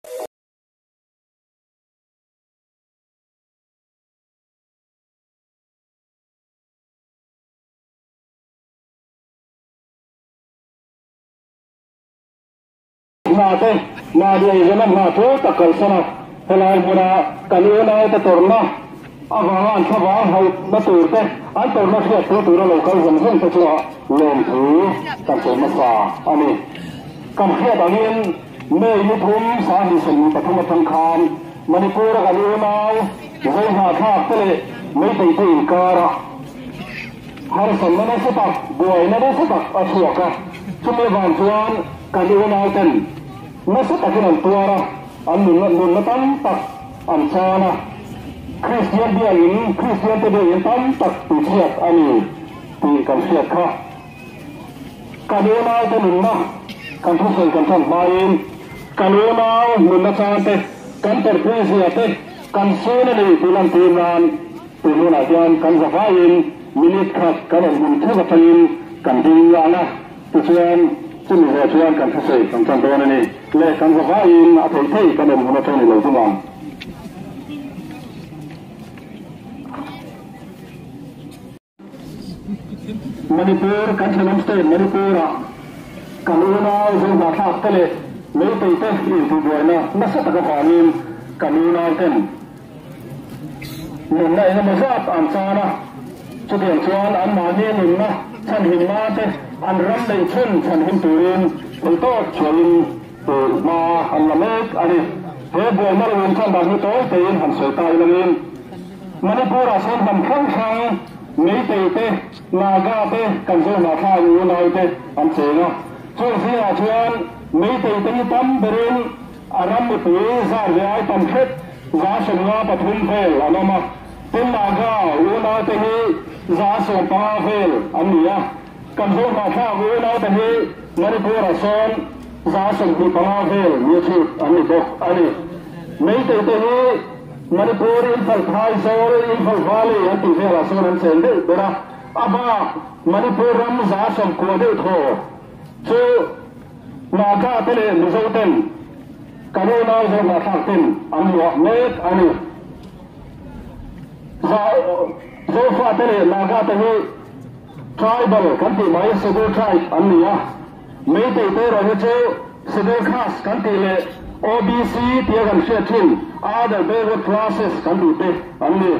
นาเตนาเดียจะนั่งนาทุตะเกิดสนับพลายบุญกันเอื้อนายตะตรนะอาบานชาวบ้านให้มาตื่นเต้อันตรมาเชื่อถือตัวเราเขาจะเห็นตัวเล่นถือกันเสมาสาอันนี้กันเชื่อตอนนี้เมื่อยุทุมสาหิสิงปฐมทังคารมณิปูรกันเอื้อนายจะให้หาท่าเตะไม่ติดตีการะหาสมนันสตักบวยนันสตักอาชีวะชุมวันชวนกันเอื้อนายกันไม่สตักนันตัวละอันหนุนมาตั้งตักอันชานะคริสเตียนเดียนคริสเตียนตัวเดียนตั้งตักตีเทียบอันนี้ตีกันเทียบค่ะการเอื้อนายตัวหนุนนะการทุกสิ่งการทำมาเองการเอื้อนายหนุนมาชาเตการเปิดเผยเสียเตการสู้นั่นเองตีลันตีนานตีนู่นอาจารย์การสบายเองมินิคับการหนุนเทพทัยการดีอย่างนะตัวเชียนซึ่งมีเชียนการทุกสิ่งการทำตัวนั่นเองและการสบายเองอาศัยที่การหนุนมาชาในโลกทั้งหมดมณิปูร์กันเชนสเตนมณิปูร์กันเอื้อนายซึ่งมาทักเตะไม่ติดเตะอีกตัวเดียวนะนักสัตว์กระพานิมกันเอื้อนายเต็มหนุนในธรรมชาติอันซานะจะเปลี่ยนชวนอันมาเนียหนุนนะฉันหินมาเตะอันรันในเช่นฉันหินตูรินเป็นโต๊ะชวนมาอันละเมกอันนี้เฮ้ยบัวมาเรียนฉันบางทีโต๊ะเตียนหันสวยตายละเงินมณิปูร์เส้นบันข้างทางไม่ติดเตะนาฆาเตกันเจ้านาฆาอยู่ในเตอันเสียงช่วยเสียชวนไม่ติดเตตั้มเบรินอารมณ์ตุยซาเรียตั้มเพชรซาชงาปฐุมเพลอันนั้นมาเป็นนาฆาอยู่ในเตหีซาสงปาเพลอันนี้กันเจ้านาฆาอยู่ในเตหีมณิปูร์ส่วนซาสงปาเพลมีชื่ออันนี้บอกอันนี้ไม่ติดเตหีมณิปูร์อินฟัลไทยโซลอินฟัลวาลีอันที่เวลาส่วนนั้นเซนเดอร์นะอาบ้ามณิปูร์รำซาสมควรได้โทชูนาฆาเตเลมิโซเตนกันเนาจะนาฆาเตนอันนี้เมกอันนี้โซฟาเตเลนาฆาเตนีทริบัลกันที่หมายสกุลทริบอันนี้ไม่ติดเตอร์เราจะสกุลคลาสกันที่เลOBC ที่กันเชื่อชินother basic classes กันที่เตอันนี้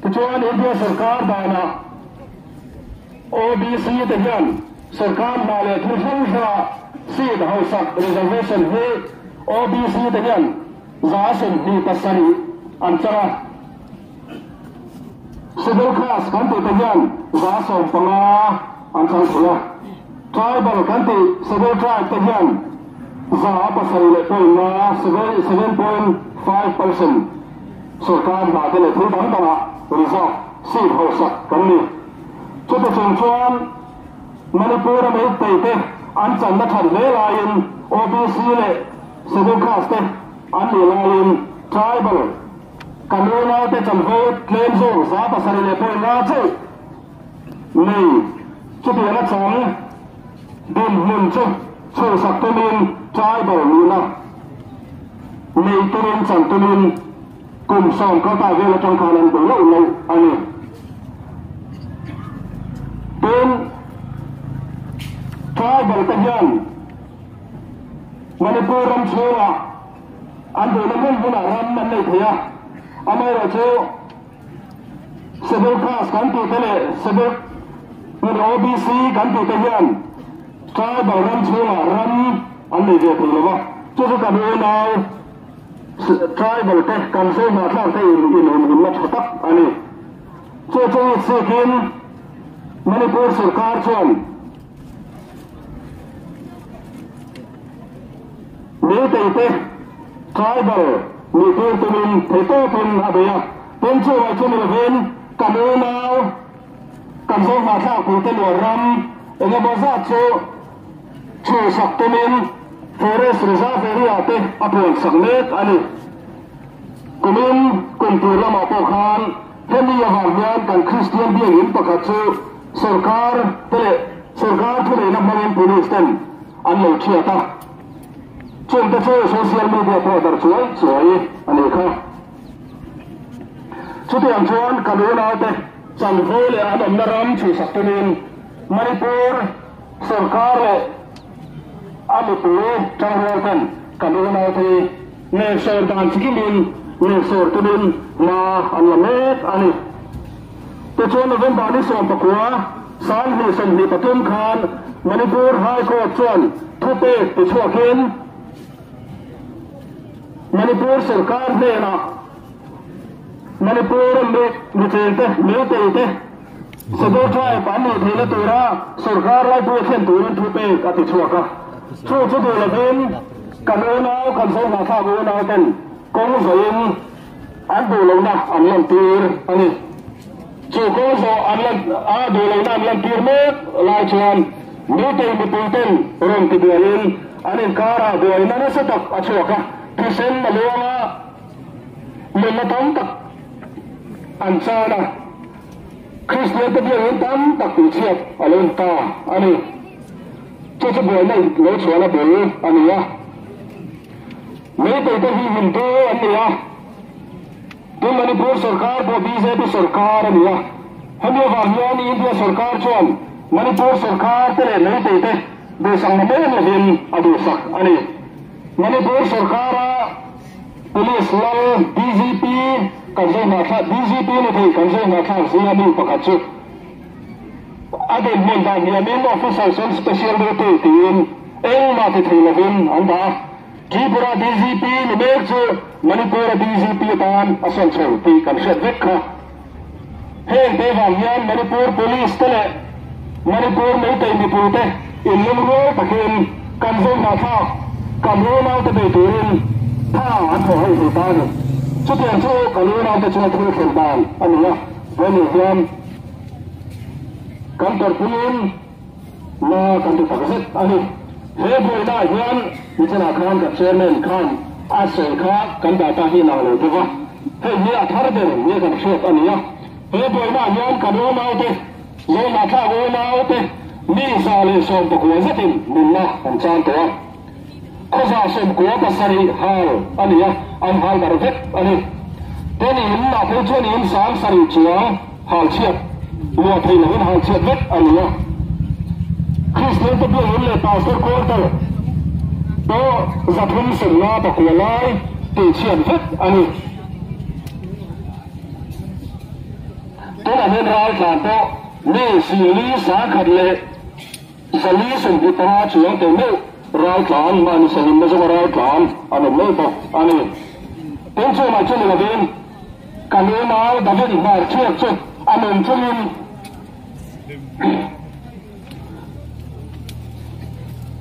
ที่ชวนอินเดียสกัดได้นะ OBC ที่ยันสกัดมาเลยทุกคนจะซีดเขาสัก reservation ให้ OBC ที่ยันจะส่งดีปัสสาวะอันตราย civil class กันที่ยันจะส่งปังอาอันตราย tribal กันที่ civil tribe ที่ยันจะปัสสาวะเป็นมา 7.5% สกัดมาที่เลยทุกคนจะรีสอร์ทซีดเขาสักกันนี้ชุดเชิงชวนมณิปูร์ไม่ติดเตอันจันทร์ทันเลลายิน OBC เลยเซเว่นคลาสเตอันนี้ลายิน tribal กันเรื่องเตจำเป็นเคลมโซ่สาปัสสาวะเป็นนาเช่นี่ชุดที่รักษาดินมุนชุดช่วยสักตัวนึง tribal นี่นะในตัวนึงสั่งตัวนึงกลุ่มสองก็ตายเวลาจงการนั้นเป็นเรื่องเลยอันนี้เป็นทายบริการยันมณิปูร์รำชัวอันเดียวนั้นเป็นรำมันไม่เทียอเมริกาเชื่อเซเบคาสกันที่เทเลเซเบกเป็น OBC กันที่เทียนทายบริการชัวรำอันนี้เดียวถึงเลยวะจุดการเรียนเอาทายบริการกันเสียมาทางที่อินมาชัดอันนี้ช่วยเสกินมณิปูร์สุการชนมีติดทายบอลมีตัวตุลินเทโต้เป็นอะไรอ่ะเป็นช่วยช่วยเลเวนกันเอนาวกันส่งมาข้าวผู้เตลวรำเองก็บอกช่วยสักตุลินเฟรสริซาเฟรีอาเตอภิวัตสักเมตอันนี้กุมินกุมตัวละมาปกครองเพื่อมีอย่างเงี้ยกันคริสเตียนเบียงอินปะกัดชูसरकार थे number police तेन अन ची chuyện ta chơi social media po dar chuối anh ấy không chút tiền chuan cả đứa nào thế chẳng vui là anh em naram chủ sắc tên Manipur सरकार अब तो चंद्रवतन कबूना थे ने सरदार सिकिमिन ने सरतुन मा अल्लामेत अनि तो चोन नवम बानी सोम पकुआ साल में संधि पतुम खान मणिपुर हाई कोर्ट चोन थुपे पिछुआकिन मणिपुर सरकार ने ना मणिपुर में मिलते सदोचा पानी धेले तोरा सरकार लाई तो खेन तुरन थुपे कति छुआका छु छु लेकिन कनोना कंसो नाथा गोना तन कोंग जयम अदो लौना अमलन तीर अनि छु कोंसो अमलन आ दो लौना अमलन तीर में लाई चुan मीटे मिपुतन रोम तिबियन अनि कारा दोइना ने सतक अछुआका पिसन मलोना लेमतम तक अंचाना Christian ta biang tam tak ti chiat alon ta ani cho boy nai lo chwa boy ani ya me te ta hi hin to ani ya to Manipur sarkar bo BJP sarkar ani ya hame wa hian India sarkar chon Manipur sarkar te nai te be sang me na hin adu sak ani Manipur sarkara police law BJP कंसे नाथा BJP ने थे कंसे नाथा सियामी पकाचु अदे मेंदा नियमें ऑफिसर सन स्पेशल ड्यूटी टीम एल माते थे लविन अंदा त्रिपुरा BJP ने मेरचु मणिपुर BJP तान असन छोटी कंसे देखा हे देवानियन मणिपुर पुलिस तले मणिपुर में ते निपुते इल्लुरो पकेन कंसे नाथा कमरोना ते बेतुरिन था अथो है तान chút tiền chỗ cả lứa nào ta chưa thấy khởi bàn anh nhá với người dân căn tật phun là căn tật phật rất anh thế buổi đại dân như thế nào khăn gặp chơi men khăn ác sợi khác căn đại ta hi nào rồi thế không thế như là thắt đền như gặp chơi anh nhá thế buổi đại dân cả lứa nào thế rồi mà thà lứa nào thế đi xa lên sông bọc lúa rất tình mình là làm sao thế có ra sông của ta sari hal anh nhá anh hal bảo vệ anh tên in là thấy chuyện in sáng sari chia hal chiết lúa thấy là in hal chiết vết anh nhá Christian tập luyện in là pastor quarter đó giặc hung sừng na bọc lúa lai tỷ chiết vết anh đó là nên ra làm đó nên xử lý sáng khẩn lệ xử lý sừng bị ta chuyển từ đâu rai tlan man sahim na zama rai tlan ano mai ba ani tenso ma chele lavin kanona david mar chek chek anon chumin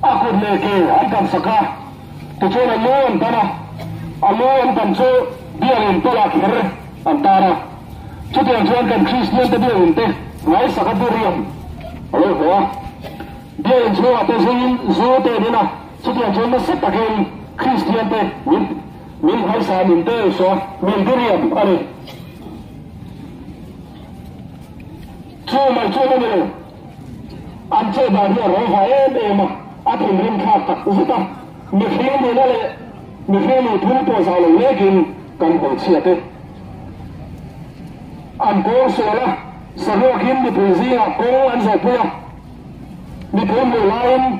akut leke an kam saka to chona lon tana alon tam so biarin tola khar antara chuten chuan kan Christian te biarin te ngai saka duriam alo ho biarin chua te zin zu te dina chutian chon na set takin Christian te min hai sa min te so min duriam ani chu mai chu ni an che ba ni ro va em atin rim kha tak zuta mi khim ni le mi khim ni thun to sa lo lekin kan ho chia te an ko so la sa ro kim ni prizia ko an zo puมีเพื่อนอยู่ไลน์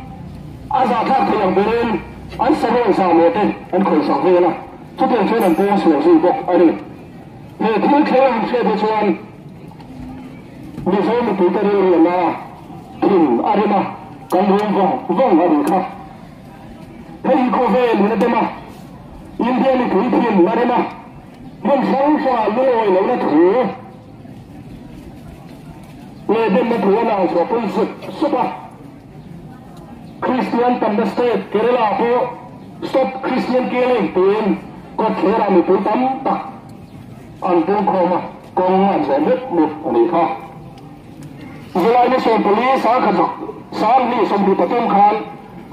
อาสาทักขยันเดินอันสนุกสามโมเตอันเคยสังเกตนะทุกอย่างช่วยนำตัวส่วนสิ่งบอกอันนี้เหตุที่เคยเชื่อไปชวนมีเพื่อนมีตัวเรียนมาถึงอะไรมาการเรียนว่องอะไรครับให้อีโคเวนนี่นะเดมาอินเดียมีถุงพิมพ์อะไรมามันสองฝ่ายไม่ลอยแล้วนะถือเลยเดินมาถือหน้าสอบเป็นสุดปะChristian Tamil State Kerala ko stop Christian killing tin ko khera mi pu tam ta an pu khoma kong an se mut mut ani kha zulai ni so police a kha sal ni som bi patum khan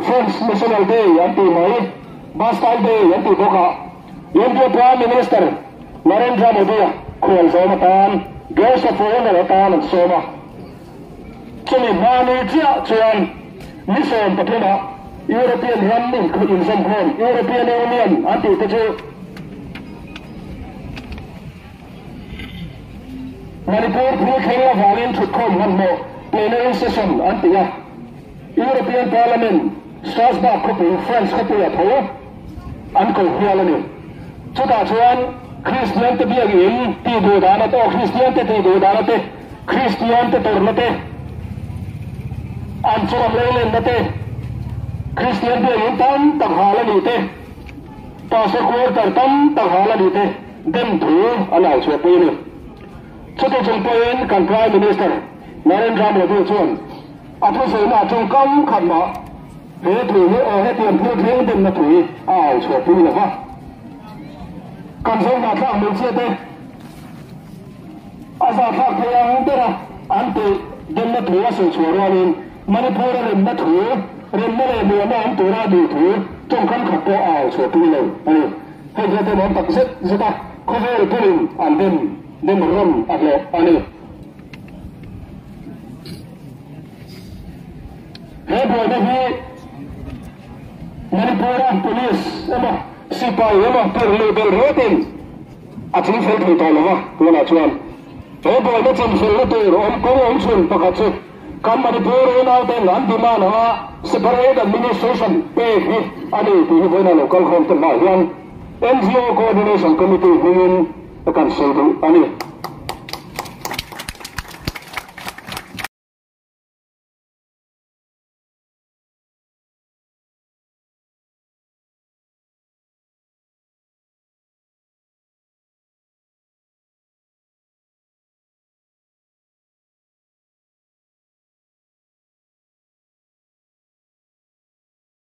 French National Day anti mai Bastille Day anti boka India Prime Minister Narendra Modi khol so tan guest of honor tan so ma chumi mani chia chuan ni som patena European Union in some form European Union anti te chu Manipur phu khela valin thut khom han mo plenary session anti ya European Parliament Strasbourg khopi France khopi ya tho an ko hialani chuta chuan Christian te biagin ti do dana to Christian te ti do dana te Christian te tornate an churam leilen nate Christian biagin tam tak halani te pastor quarter tam tak halani te dem thu alai chwe pe ni chuta chung poin kan Prime Minister Narendra Modi chuan athu seina chung kam khan ma he thu ni o he tiam phu theng dem na thui ai chwe pe ni ha kan song na thang mun che te asa thak thang te ra ante dem na thu so chorwanin Manipur ren na thu ren na le mo na am tu ra du thu chung kan khat po ai chwe pe ni ani he je te mon tak set zeta cover pulin and dem rom atle ani he boy da hi Manipur police ema sipai ema per level rating aching fel thoi to lawa tuna chuan he boy da chem fel la tur om ko om chun pakhat chu kam Manipur na ten an demand ha separate administration pe hi ani ti hi boina local home te ma hian NGO coordination committee hingin akan sodu ani